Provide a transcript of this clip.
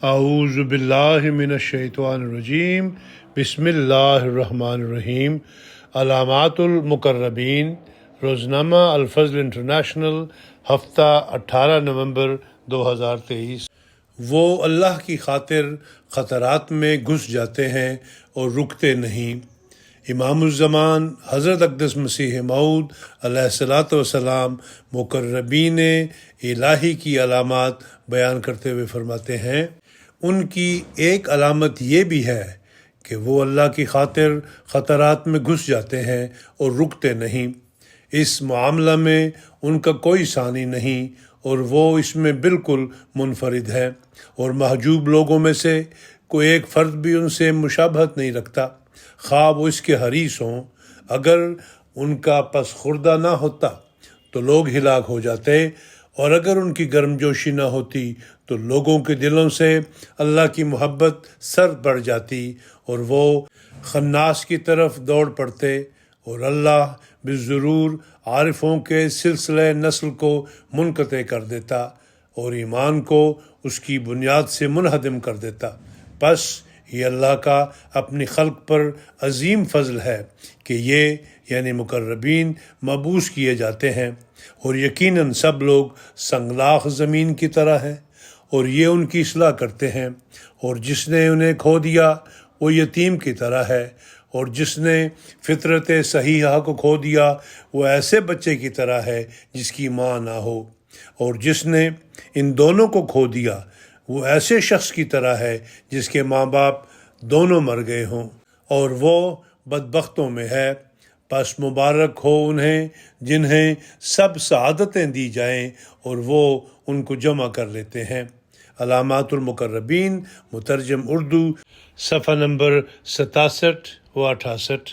اعوذ باللہ من الشیطان الرجیم بسم اللہ الرحمن الرحیم۔ علامات المقربین، روزنامہ الفضل انٹرنیشنل، ہفتہ 18 نومبر 2023۔ وہ اللہ کی خاطر خطرات میں گھس جاتے ہیں اور رکتے نہیں۔ امام الزمان حضرت اقدس مسیح موعود علیہ الصلاۃ والسلام مقربین الہی کی علامات بیان کرتے ہوئے فرماتے ہیں، ان کی ایک علامت یہ بھی ہے کہ وہ اللہ کی خاطر خطرات میں گھس جاتے ہیں اور رکتے نہیں۔ اس معاملہ میں ان کا کوئی ثانی نہیں اور وہ اس میں بالکل منفرد ہے، اور محجوب لوگوں میں سے کوئی ایک فرد بھی ان سے مشابہت نہیں رکھتا، خواہ وہ اس کے حریص ہوں۔ اگر ان کا پس خوردہ نہ ہوتا تو لوگ ہلاک ہو جاتے، اور اگر ان کی گرم جوشی نہ ہوتی تو لوگوں کے دلوں سے اللہ کی محبت سرد پڑ جاتی اور وہ خناس کی طرف دوڑ پڑتے، اور اللہ بالضرور عارفوں کے سلسلہ نسل کو منقطع کر دیتا اور ایمان کو اس کی بنیاد سے منہدم کر دیتا۔ پس یہ اللہ کا اپنی خلق پر عظیم فضل ہے کہ یہ یعنی مقربین مبعوث کیے جاتے ہیں، اور یقیناً سب لوگ سنگلاخ زمین کی طرح ہیں، اور یہ ان کی اصلاح کرتے ہیں، اور جس نے انہیں کھو دیا وہ یتیم کی طرح ہے، اور جس نے فطرت صحیحہ کو کھو دیا وہ ایسے بچے کی طرح ہے جس کی ماں نہ ہو، اور جس نے ان دونوں کو کھو دیا وہ ایسے شخص کی طرح ہے جس کے ماں باپ دونوں مر گئے ہوں، اور وہ بدبختوں میں ہے۔ پس مبارک ہو انہیں جنہیں سب سعادتیں دی جائیں اور وہ ان کو جمع کر لیتے ہیں۔ علامات المقربین، مترجم اردو، صفحہ نمبر 67 و 68۔